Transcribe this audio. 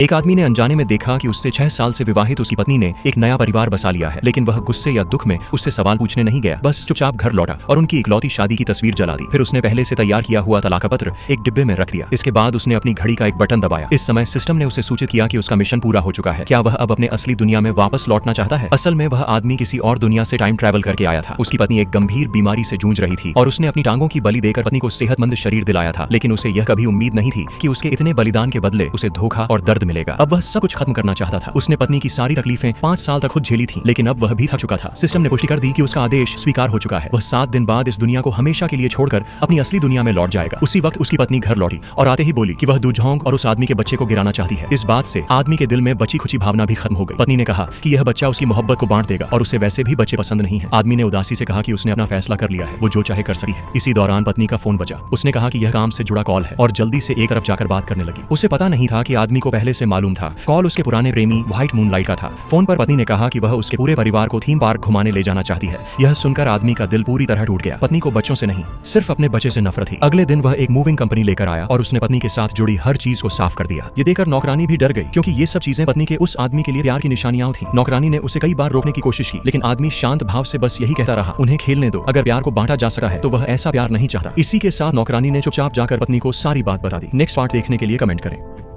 एक आदमी ने अनजाने में देखा कि उससे 6 साल से विवाहित उसकी पत्नी ने एक नया परिवार बसा लिया है, लेकिन वह गुस्से या दुख में उससे सवाल पूछने नहीं गया, बस चुपचाप घर लौटा और उनकी इकलौती शादी की तस्वीर जला दी। फिर उसने पहले से तैयार किया हुआ तलाक पत्र एक डिब्बे में रख दिया। इसके बाद उसने अपनी घड़ी का एक बटन दबाया। इस समय सिस्टम ने उसे सूचित किया कि उसका मिशन पूरा हो चुका है। क्या वह अब अपने असली दुनिया में वापस लौटना चाहता है? असल में वह आदमी किसी और दुनिया से टाइम ट्रैवल करके आया था। उसकी पत्नी एक गंभीर बीमारी से जूझ रही थी और उसने अपनी टांगों की बलि देकर पत्नी को सेहतमंद शरीर दिलाया था, लेकिन उसे यह कभी उम्मीद नहीं थी कि उसके इतने बलिदान के बदले उसे धोखा और दर्द मिलेगा। अब वह सब कुछ खत्म करना चाहता था। उसने पत्नी की सारी तकलीफें 5 साल तक खुद झेली थी, लेकिन अब वह भी थक चुका था। सिस्टम ने पुष्टि कर दी कि उसका आदेश स्वीकार हो चुका है। वह 7 दिन बाद इस दुनिया को हमेशा के लिए छोड़कर अपनी असली दुनिया में लौट जाएगा। उसी वक्त उसकी पत्नी घर लौटी और आते ही बोली कि वह दुझोंग और उस आदमी के बच्चे को गिराना चाहती है। इस बात से आदमी के दिल में बची खुची भावना भी खत्म हो गई। पत्नी ने कहा कि यह बच्चा उसकी मोहब्बत को बांट देगा और उसे वैसे भी बच्चे पसंद नहीं है। आदमी ने उदासी से कहा कि उसने अपना फैसला कर लिया है, वो जो चाहे कर सकती है। इसी दौरान पत्नी का फोन बजा। उसने कहा कि यह काम से जुड़ा कॉल है और जल्दी से एक तरफ जाकर बात करने लगी। उसे पता नहीं था कि आदमी को पहले से मालूम था। कॉल उसके पुराने प्रेमी व्हाइट मूनलाइट का था। फोन पर पत्नी ने कहा कि वह उसके पूरे परिवार को थीम पार्क घुमाने ले जाना चाहती है। यह सुनकर आदमी का दिल पूरी तरह टूट गया। पत्नी को बच्चों से नहीं, सिर्फ अपने बच्चे से नफरत थी। अगले दिन वह एक मूविंग कंपनी लेकर आया और उसने पत्नी के साथ जुड़ी हर चीज को साफ कर दिया। ये देखकर नौकरानी भी डर गई, क्योंकि ये सब चीजें पत्नी के उस आदमी के लिए प्यार की निशानियां थी। नौकरानी ने उसे कई बार रोकने की कोशिश की, लेकिन आदमी शांत भाव से बस यही कहता रहा, उन्हें खेलने दो। अगर प्यार को बांटा जा सकता है तो वह ऐसा प्यार नहीं चाहता। इसी के साथ नौकरानी ने चुपचाप जाकर पत्नी को सारी बात बता दी। नेक्स्ट पार्ट देखने के लिए कमेंट करें।